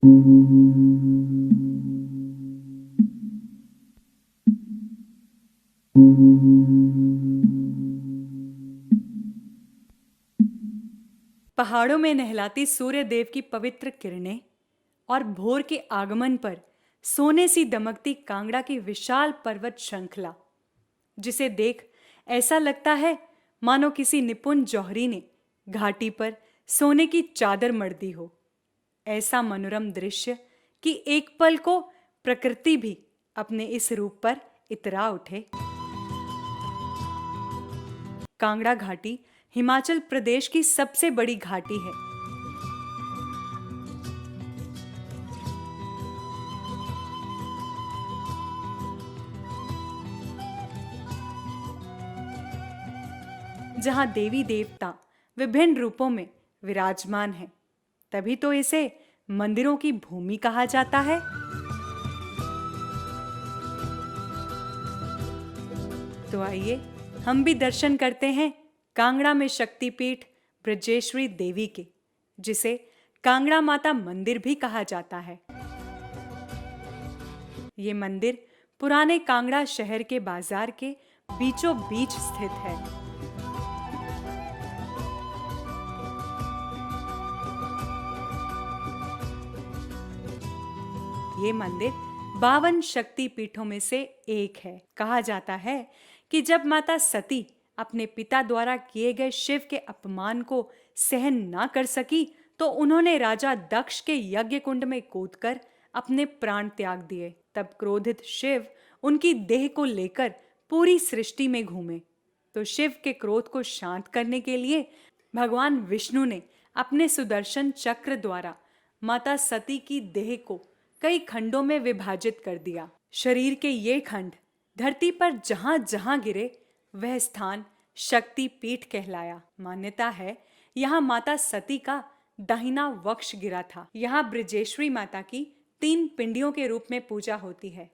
पहाड़ों में नहलाती सूर्य देव की पवित्र किरणें और भोर के आगमन पर सोने सी दमकती कांगड़ा की विशाल पर्वत श्रृंखला, जिसे देख ऐसा लगता है मानो किसी निपुण जौहरी ने घाटी पर सोने की चादर मढ़ दी हो। ऐसा मनोरम दृश्य कि एक पल को प्रकृति भी अपने इस रूप पर इतरा उठे। कांगड़ा घाटी हिमाचल प्रदेश की सबसे बड़ी घाटी है। जहां देवी देवता विभिन्न रूपों में विराजमान हैं, तभी तो इसे मंदिरों की भूमि कहा जाता है। तो आइए हम भी दर्शन करते हैं कांगड़ा में शक्तिपीठ ब्रजेश्वरी देवी के, जिसे कांगड़ा माता मंदिर भी कहा जाता है। ये मंदिर पुराने कांगड़ा शहर के बाजार के बीचों बीच स्थित है। ये मंदिर 52 शक्ति पीठों में से एक है। कहा जाता है कि जब माता सती अपने पिता द्वारा किए गए शिव के अपमान को सहन ना कर सकी, तो उन्होंने राजा दक्ष के यज्ञ कुंड में कूदकर अपने प्राण त्याग दिए। तब क्रोधित शिव उनकी देह को लेकर पूरी सृष्टि में घूमे। तो शिव के क्रोध को शांत करने के लिए भगवान विष्णु ने अपने सुदर्शन चक्र द्वारा माता सती की देह को कई खंडों में विभाजित कर दिया। शरीर के ये खंड धरती पर जहां जहां गिरे वह स्थान शक्ति पीठ कहलाया। मान्यता है यहाँ माता सती का दाहिना वक्ष गिरा था। यहाँ ब्रजेश्वरी माता की 3 पिंडियों के रूप में पूजा होती है।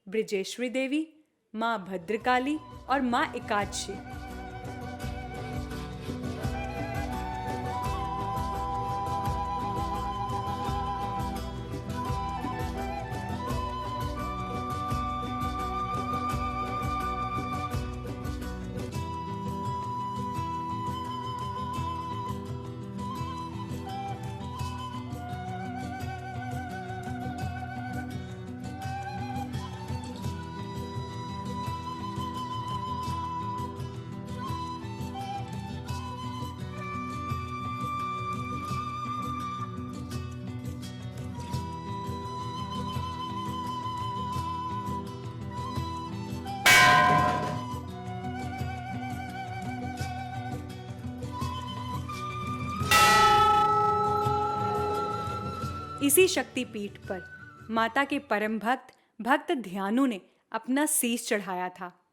ब्रजेश्वरी देवी, माँ भद्रकाली और माँ एकादशी। इसी शक्तिपीठ पर माता के परम भक्त ध्यानु ने अपना शीश चढ़ाया था।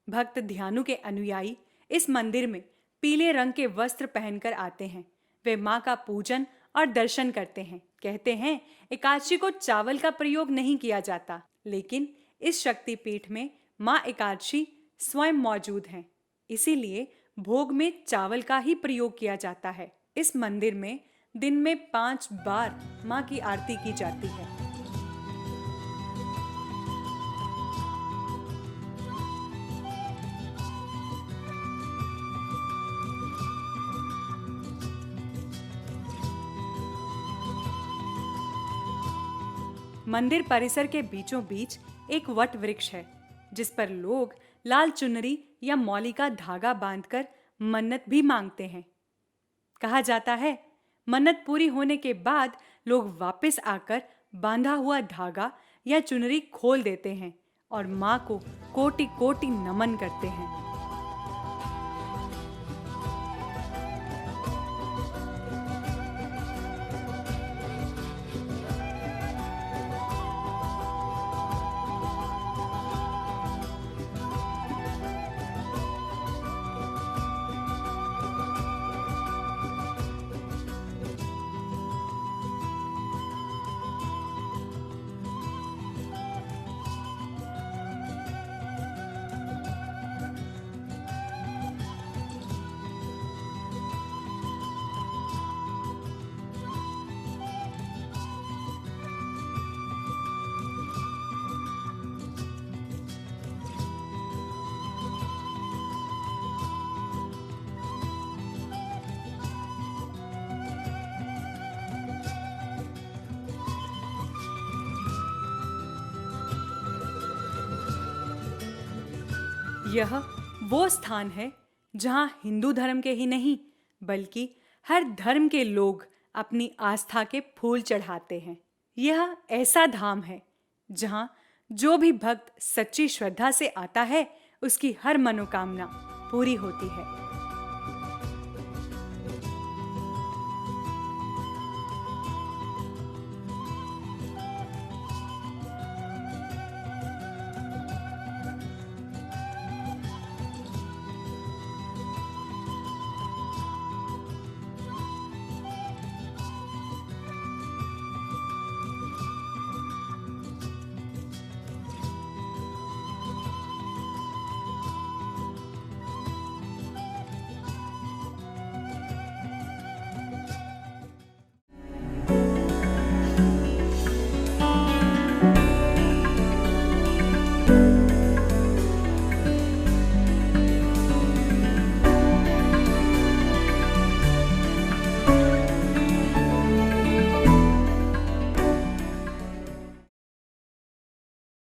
भक्त ध्यानु के अनुयायी इस मंदिर में पीले रंग के वस्त्र पहनकर आते हैं। वे माँ का पूजन और दर्शन करते हैं। कहते हैं एकादशी को चावल का प्रयोग नहीं किया जाता, लेकिन इस शक्तिपीठ में माँ एकादशी स्वयं मौजूद हैं। इसीलिए भोग में चावल का ही प्रयोग किया जाता है। इस मंदिर में दिन में 5 बार माँ की आरती की जाती है। मंदिर परिसर के बीचों बीच एक वट वृक्ष है, जिस पर लोग लाल चुनरी या मौली का धागा बांधकर मन्नत भी मांगते हैं। कहा जाता है मन्नत पूरी होने के बाद लोग वापस आकर बांधा हुआ धागा या चुनरी खोल देते हैं और माँ को कोटि कोटि नमन करते हैं। यह वो स्थान है जहां हिंदू धर्म के ही नहीं बल्कि हर धर्म के लोग अपनी आस्था के फूल चढ़ाते हैं। यह ऐसा धाम है जहां जो भी भक्त सच्ची श्रद्धा से आता है उसकी हर मनोकामना पूरी होती है।